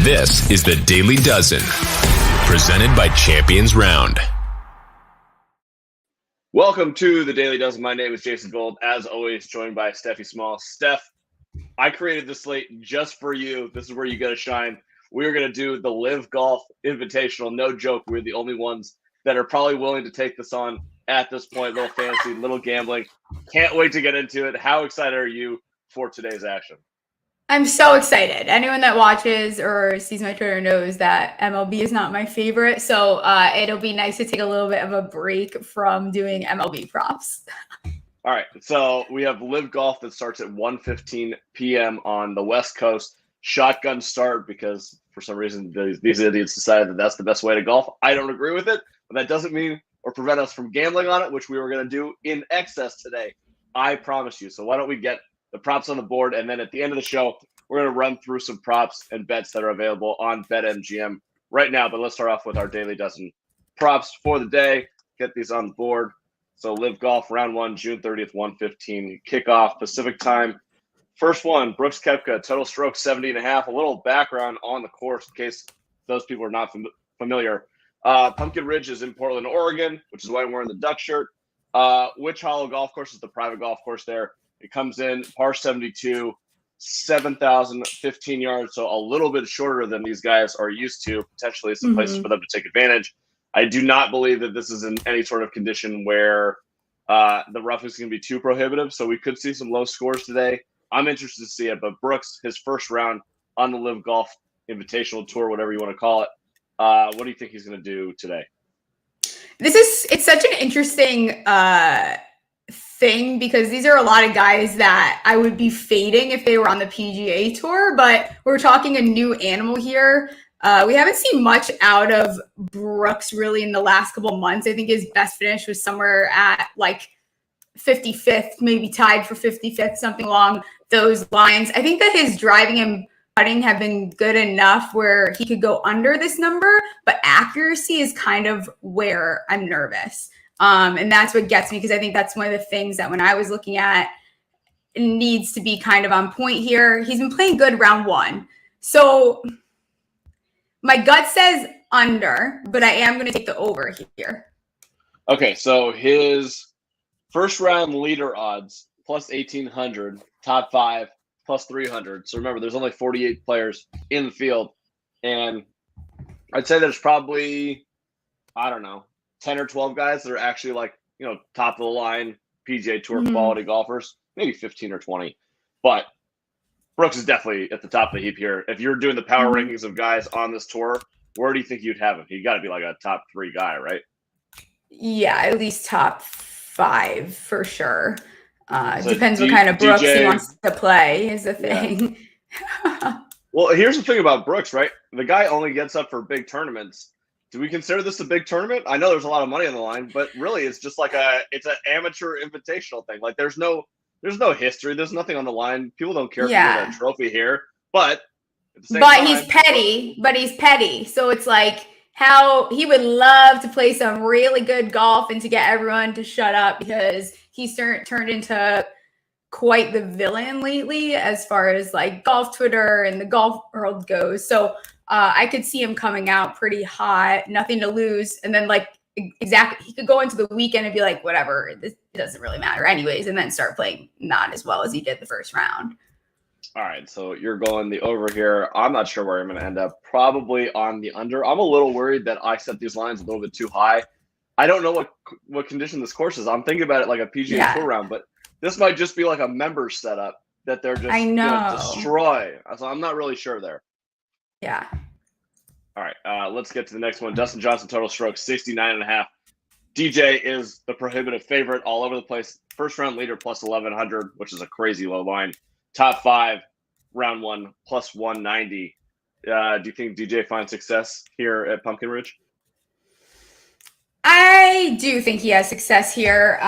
This is the Daily Dozen, presented by Champions Round. Welcome to the Daily Dozen. My name is Jason Gold, as always, joined by Stephie Smallls. Steph, I created this slate just for you. This is where you got to shine. We're going to do the LIV Golf Invitational. No joke, we're the only ones that are probably willing to take this on at this point. Little fantasy, little gambling. Can't wait to get into it. How excited are you for today's action? I'm so excited. Anyone that watches or sees my Twitter knows that MLB is not my favorite. So it'll be nice to take a little bit of a break from doing MLB props. All right. So we have LIV Golf that starts at 1:15 p.m. on the West Coast. Shotgun start because for some reason these idiots decided that that's the best way to golf. I don't agree with it, but that doesn't mean or prevent us from gambling on it, which we were going to do in excess today. I promise you. So why don't we get the props on the board, and then at the end of the show, we're going to run through some props and bets that are available on BetMGM right now. But let's start off with our Daily Dozen props for the day. Get these on the board. So LIV Golf, round one, June 30th, 1:15, kickoff Pacific time. First one, Brooks Koepka, total strokes 70.5. A little background on the course in case those people are not familiar. Pumpkin Ridge is in Portland, Oregon, which is why I'm wearing the duck shirt. Witch Hollow Golf Course is the private golf course there. It comes in par 72, 7,015 yards, so a little bit shorter than these guys are used to. Potentially some places for them to take advantage. I do not believe that this is in any sort of condition where the rough is going to be too prohibitive, so we could see some low scores today. I'm interested to see it, but Brooks, his first round on the LIV Golf Invitational Tour, whatever you want to call it, what do you think he's going to do today? It's such an interesting thing because these are a lot of guys that I would be fading if they were on the PGA Tour, but we're talking a new animal here. We haven't seen much out of Brooks really in the last couple of months. I think his best finish was somewhere at like 55th, maybe tied for 55th, something along those lines. I think that his driving and putting have been good enough where he could go under this number, but accuracy is kind of where I'm nervous. And that's what gets me, because I think that's one of the things that when I was looking at, it needs to be kind of on point here. He's been playing good round one. So my gut says under, but I am going to take the over here. Okay, so his first round leader odds, plus 1,800, top five, plus 300. So remember, there's only 48 players in the field. And I'd say there's probably, I don't know, 10 or 12 guys that are actually like, top of the line PGA Tour quality golfers, maybe 15 or 20. But Brooks is definitely at the top of the heap here. If you're doing the power rankings of guys on this tour, where do you think you'd have him? He got to be like a top three guy, right? Yeah, at least top five for sure. So depends what kind of Brooks he wants to play is the thing. Yeah. Well, here's the thing about Brooks, right? The guy only gets up for big tournaments. Do we consider this a big tournament? I know there's a lot of money on the line, but really it's just like it's an amateur invitational thing. Like there's no history. There's nothing on the line. People don't care if you get a trophy here. But at the same time, he's petty. So it's like how he would love to play some really good golf and to get everyone to shut up because he's turned into quite the villain lately as far as like golf Twitter and the golf world goes. So I could see him coming out pretty hot, nothing to lose. And then like exactly, he could go into the weekend and be like, whatever, this doesn't really matter anyways. And then start playing not as well as he did the first round. All right, so you're going the over here. I'm not sure where I'm going to end up. Probably on the under. I'm a little worried that I set these lines a little bit too high. I don't know what condition this course is. I'm thinking about it like a PGA Tour round, but this might just be like a members setup that they're just going to destroy. So I'm not really sure there. Yeah. All right, let's get to the next one. Dustin Johnson, total strokes, 69.5. DJ is the prohibitive favorite all over the place. First round leader, plus 1,100, which is a crazy low line. Top five, round one, plus 190. Do you think DJ finds success here at Pumpkin Ridge? I do think he has success here.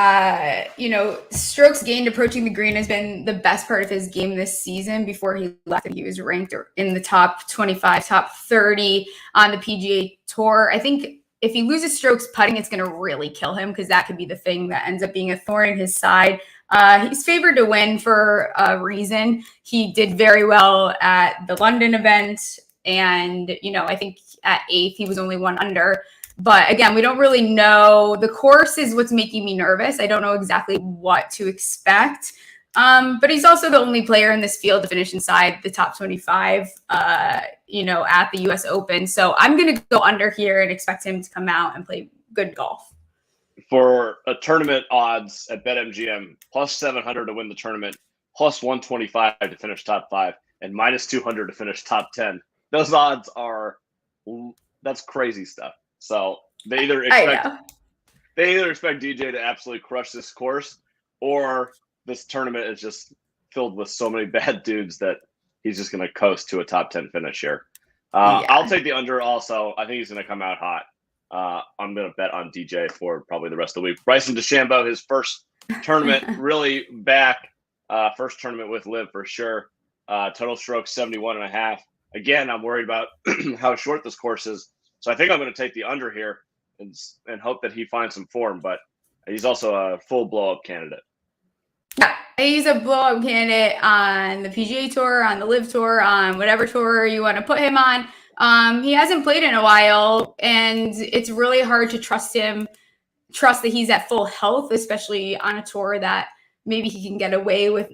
Strokes gained approaching the green has been the best part of his game this season. Before he left, he was ranked in the top 25, top 30 on the PGA Tour. I think if he loses strokes putting, it's going to really kill him because that could be the thing that ends up being a thorn in his side. He's favored to win for a reason. He did very well at the London event And, I think at 8th, he was only 1 under. But again, we don't really know. The course is what's making me nervous. I don't know exactly what to expect. But he's also the only player in this field to finish inside the top 25, at the U.S. Open. So I'm going to go under here and expect him to come out and play good golf. For a tournament odds at BetMGM, plus 700 to win the tournament, plus 125 to finish top 5, and minus 200 to finish top 10. Those odds that's crazy stuff. So they either expect DJ to absolutely crush this course, or this tournament is just filled with so many bad dudes that he's just going to coast to a top 10 finish here. I'll take the under also. I think he's going to come out hot. I'm going to bet on DJ for probably the rest of the week. Bryson DeChambeau, his first tournament really back. First tournament with LIV for sure. Total stroke 71.5. Again, I'm worried about how short this course is. So I think I'm going to take the under here and hope that he finds some form. But he's also a full blow-up candidate. Yeah, he's a blow-up candidate on the PGA Tour, on the LIV Tour, on whatever tour you want to put him on. He hasn't played in a while, and it's really hard to trust that he's at full health, especially on a tour that maybe he can get away with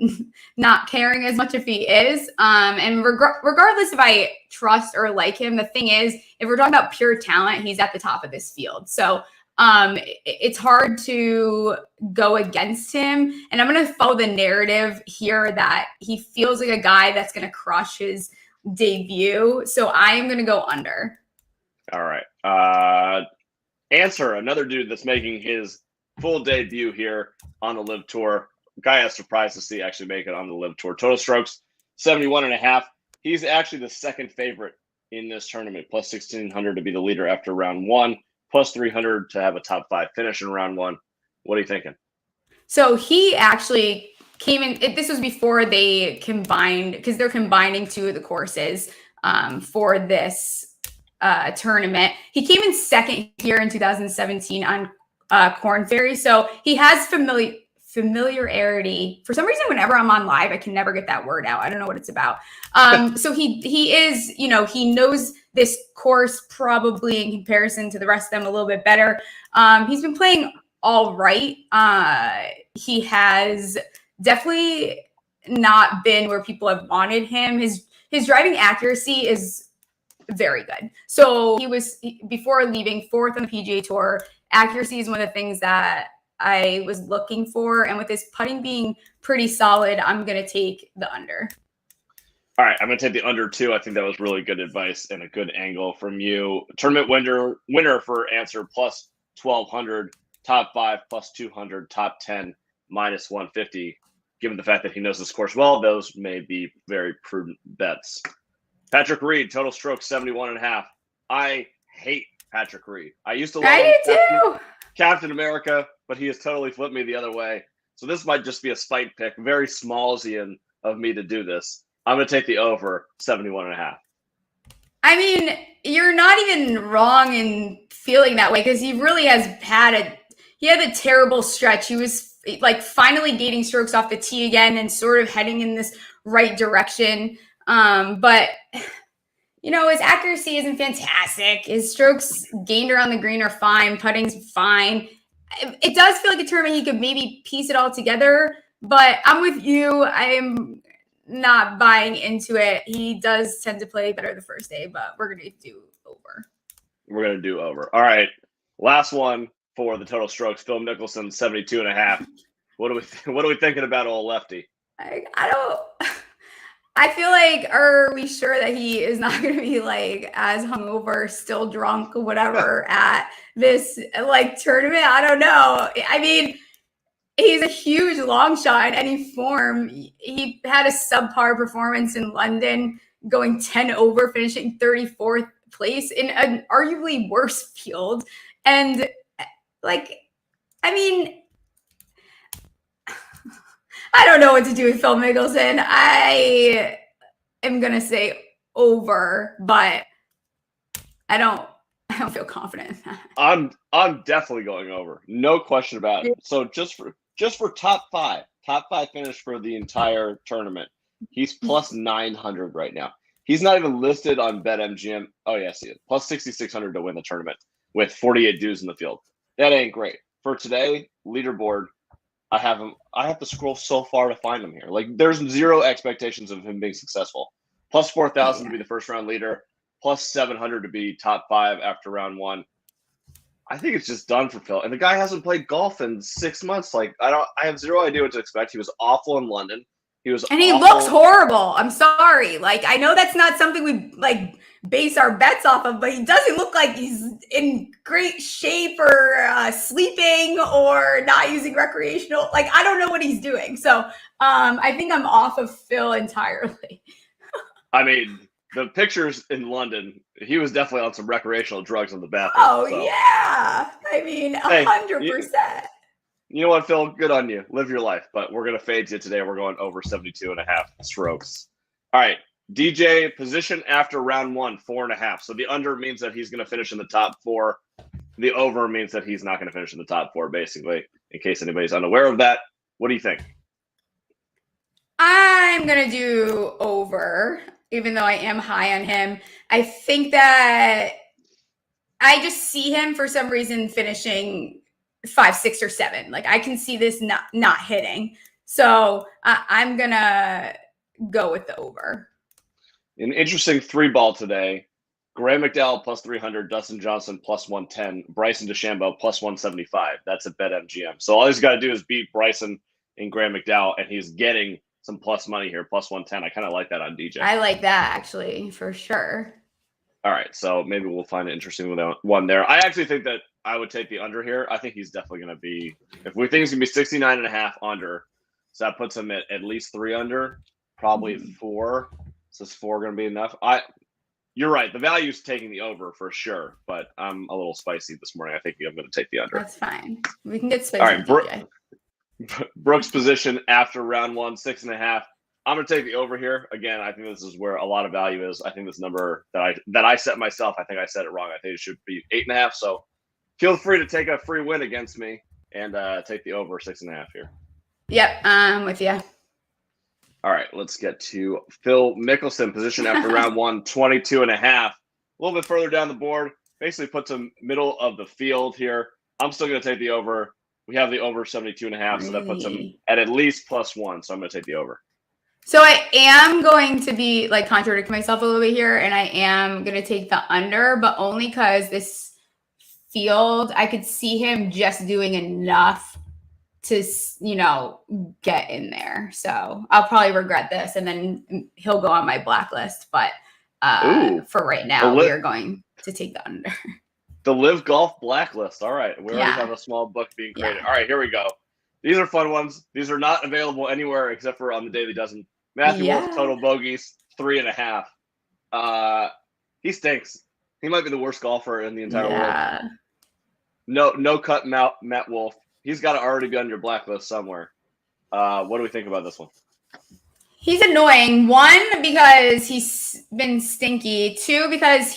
not caring as much if he is. And regardless if I trust or like him, the thing is, if we're talking about pure talent, he's at the top of this field. So it's hard to go against him. And I'm going to follow the narrative here that he feels like a guy that's going to crush his debut. So I am going to go under. All right. Answer, another dude that's making his full debut here on the LIV Tour. Guy I was surprised to see actually make it on the LIV Tour. Total strokes 71.5. He's actually the second favorite in this tournament, plus 1,600 to be the leader after round 1, plus 300 to have a top 5 finish in round 1. What are you thinking? So he actually came in. This was before they combined, because they're combining 2 of the courses for this tournament. He came in second here in 2017 on Corn Ferry. So he has familiarity. For some reason, whenever I'm on live, I can never get that word out. I don't know what it's about. So he is, he knows this course probably in comparison to the rest of them a little bit better. He's been playing all right. He has definitely not been where people have wanted him. His driving accuracy is very good. So he was, before leaving, 4th on the PGA Tour. Accuracy is one of the things that I was looking for. And with his putting being pretty solid, I'm going to take the under. All right, I'm going to take the under too. I think that was really good advice and a good angle from you. Tournament winner for answer, plus 1,200, top 5, plus 200, top 10, minus 150. Given the fact that he knows this course well, those may be very prudent bets. Patrick Reed, total stroke 71.5. I hate Patrick Reed. I used to love him, Captain America, but he has totally flipped me the other way. So this might just be a spite pick. Very Smallsian of me to do this. I'm going to take the over 71.5. I mean, you're not even wrong in feeling that way, because he really has had a terrible stretch. He was like finally gaining strokes off the tee again and sort of heading in this right direction. But his accuracy isn't fantastic. His strokes gained around the green are fine. Putting's fine. It does feel like a tournament he could maybe piece it all together, but I'm with you. I'm not buying into it. He does tend to play better the first day, but we're going to do over. We're going to do over. All right. Last one for the total strokes. Phil Nicholson, 72.5. What are we thinking about old lefty? I feel like, are we sure that he is not going to be like as hungover, still drunk, whatever at this tournament? I don't know. I mean, he's a huge long shot in any form. He had a subpar performance in London, going 10 over, finishing 34th place in an arguably worse field. And I don't know what to do with Phil Mickelson. I am going to say over, but I don't feel confident. I'm definitely going over. No question about it. So just for top five finish for the entire tournament, he's plus 900 right now. He's not even listed on BetMGM. Oh, yeah, I see it. Plus 6,600 to win the tournament with 48 dudes in the field. That ain't great. For today, leaderboard, I have to scroll so far to find him here. Like, there's zero expectations of him being successful. Plus 4,000 to be the first round leader. Plus 700 to be top 5 after round 1. I think it's just done for Phil. And the guy hasn't played golf in 6 months. Like, I have zero idea what to expect. He was awful in London. He looks horrible. I'm sorry. Like, I know that's not something we like base our bets off of, but he doesn't look like he's in great shape or sleeping or not using recreational. Like, I don't know what he's doing. So I think I'm off of Phil entirely. I mean, the pictures in London, he was definitely on some recreational drugs in the bathroom. Oh, so. Yeah. I mean, 100%. You know what, Phil? Good on you. Live your life. But we're going to fade you today. We're going over 72.5 strokes. All right. DJ, position after round 1, 4.5. So the under means that he's going to finish in the top 4. The over means that he's not going to finish in the top 4, basically, in case anybody's unaware of that. What do you think? I'm going to do over, even though I am high on him. I think that I just see him for some reason finishing 5, 6, or 7. Like, I can see this not hitting. So I'm going to go with the over. An interesting 3-ball today. Graham McDowell plus 300, Dustin Johnson plus 110, Bryson DeChambeau plus 175. That's at BetMGM. So all he's got to do is beat Bryson and Graham McDowell, and he's getting some plus money here, plus 110. I kind of like that on DJ. I like that, actually, for sure. All right, so maybe we'll find an interesting one there. I actually think that I would take the under here. I think he's definitely going to be, if we think he's going to be 69.5 under, so that puts him at least 3 under, probably 4. So is 4 going to be enough? You're right. The value is taking the over for sure, but I'm a little spicy this morning. I think I'm going to take the under. That's fine. We can get spicy. All right, Brooks' position after round 1, 6.5. I'm going to take the over here. Again, I think this is where a lot of value is. I think this number that I set myself, I think I said it wrong. I think it should be 8.5. So feel free to take a free win against me and take the over 6.5 here. Yep, I'm with you. All right, let's get to Phil Mickelson, position after round 1, 22.5. A little bit further down the board, basically puts him middle of the field here. I'm still going to take the over. We have the over 72.5, so that puts him at least plus 1. So I'm going to take the over. So I am going to be like contradict myself a little bit here, and I am going to take the under, but only because this field, I could see him just doing enough to, get in there. So I'll probably regret this, and then he'll go on my blacklist. But for right now, we are going to take the under. The LIV Golf blacklist. All right. We already have a small book being created. Yeah. All right, here we go. These are fun ones. These are not available anywhere except for on the Daily Dozen. Matthew Wolff, total bogies, 3.5. He stinks. He might be the worst golfer in the entire world. No cut Matt Wolff. He's got to already be on your blacklist somewhere. What do we think about this one? He's annoying. 1, because he's been stinky. 2, because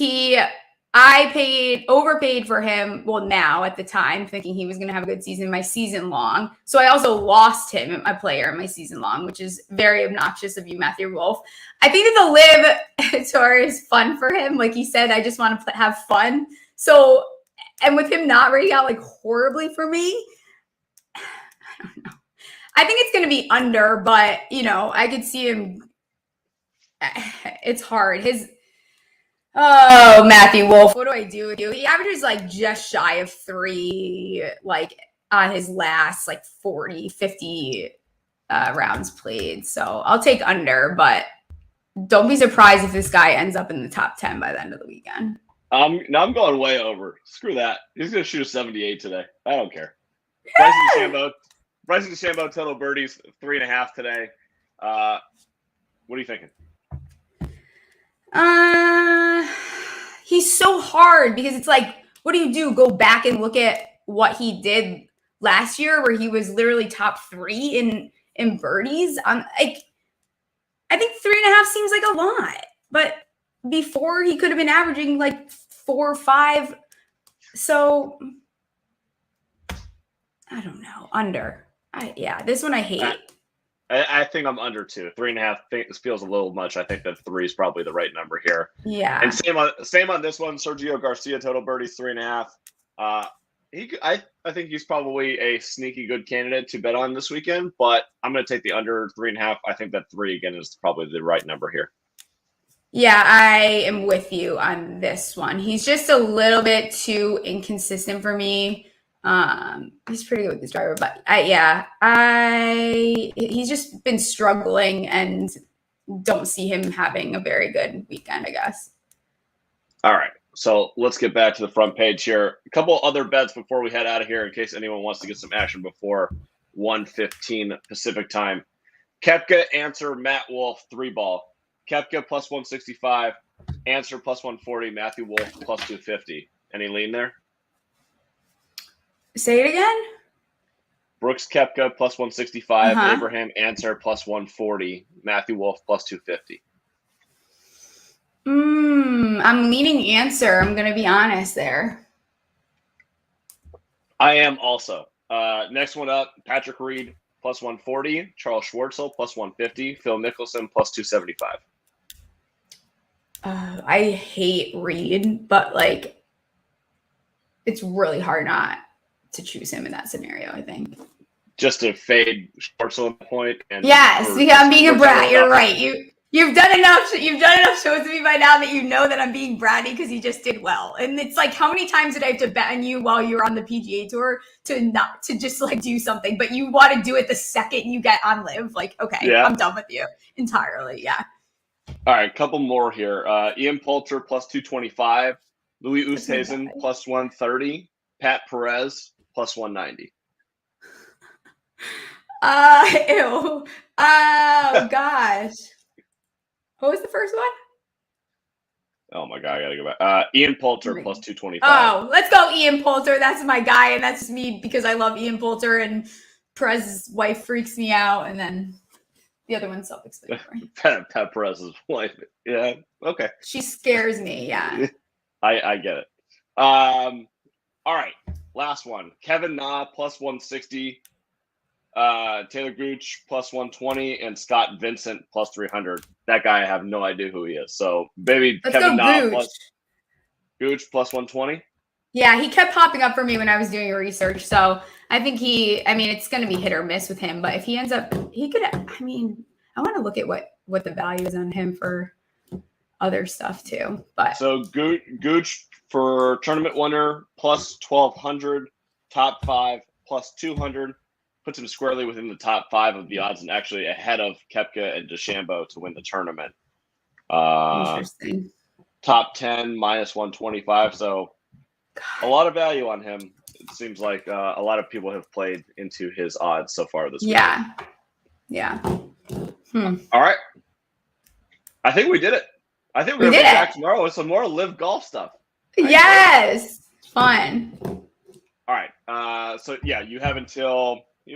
I overpaid for him. Well, now at the time, thinking he was going to have a good season, my season long. So I also lost him at my player in my season long, which is very obnoxious of you, Matthew Wolff. I think that the LIV tour is fun for him. Like he said, I just want to have fun. So, and with him not rating out like horribly for me, I don't know. I think it's going to be under, but I could see him. It's hard. Matthew Wolff, what do I do with you? He averages like just shy of 3, like on his last 40, 50 rounds played. So I'll take under, but don't be surprised if this guy ends up in the top 10 by the end of the weekend. I'm going way over. Screw that. He's going to shoot a 78 today. I don't care. Bryson DeChambeau, total birdies, 3.5 today. What are you thinking? He's so hard because it's like, what do you do? Go back and look at what he did last year, where he was literally top 3 in birdies. I think 3.5 seems like a lot, but before he could have been averaging like 4 or 5. So I don't know. Under. This one I hate. I think I'm under 2. 3.5 feels a little much. I think that 3 is probably the right number here. Yeah. And same on this one. Sergio Garcia total birdies 3.5. I think he's probably a sneaky good candidate to bet on this weekend, but I'm going to take the under 3.5. I think that 3 again is probably the right number here. Yeah, I am with you on this one. He's just a little bit too inconsistent for me. He's pretty good with his driver, but he's just been struggling and don't see him having a very good weekend, I guess. All right. So let's get back to the front page here. A couple other bets before we head out of here in case anyone wants to get some action before 1:15 Pacific time. Koepka, Answer, Matt Wolff, 3-ball. Koepka plus 165, Answer plus 140, Matthew Wolff plus 250. Any lean there? Say it again. Brooks Koepka plus 165, Abraham Answer plus 140, Matthew Wolff plus 250. I'm leaning Answer. I'm going to be honest there. I am also. Next one up, Patrick Reed plus 140, Charles Schwartzel plus 150, Phil Nicholson plus 275. I hate Reed, but like it's really hard not to choose him in that scenario, I think. Just to fade Schwartzel at the point. And yes, I'm being a brat. You're right. You've done enough shows to me by now that you know that I'm being bratty because he just did well. And it's like, how many times did I have to bet on you while you were on the PGA Tour to just like do something, but you want to do it the second you get on LIV? Like, okay, yeah. I'm done with you entirely. Yeah. All right, couple more here. Ian Poulter plus 225, Louis Oosthuizen plus 130, Pat Perez plus 190. Ew. Oh gosh. What was the first one? Oh my god, I gotta go back. Ian Poulter plus 225. Oh, let's go Ian Poulter. That's my guy, and that's me because I love Ian Poulter, and Perez's wife freaks me out, and then the other one's self-explanatory. Pat Perez's wife. Yeah. Okay. She scares me. Yeah. I get it. All right. Last one. Kevin Na plus 160. Taylor Gooch plus 120 and Scott Vincent plus 300. That guy, I have no idea who he is. So maybe Let's Kevin Na Gooch. plus Gooch plus 120. Yeah, he kept popping up for me when I was doing research. So I think it's going to be hit or miss with him. But if he ends up, he could, I want to look at what the value is on him for other stuff too. But so Gooch for tournament winner plus 1,200, top 5 plus 200. Puts him squarely within the top 5 of the odds and actually ahead of Koepka and DeChambeau to win the tournament. Interesting. Top 10 minus 125. So a lot of value on him. It seems like a lot of people have played into his odds so far this week. Yeah. All right. I think we did it. I think we're going to be back tomorrow with some more LIV Golf stuff. Yes. Fun. All right. So, yeah, you have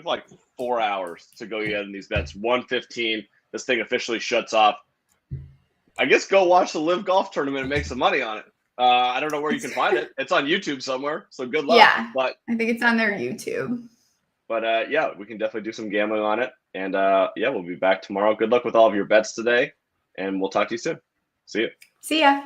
like 4 hours to go get in these bets. 1:15, this thing officially shuts off. I guess go watch the LIV Golf tournament and make some money on it. I don't know where you can find it. It's on YouTube somewhere, so good luck. Yeah, but I think it's on their YouTube. But yeah, we can definitely do some gambling on it. And yeah, we'll be back tomorrow. Good luck with all of your bets today, and we'll talk to you soon. See you. See ya.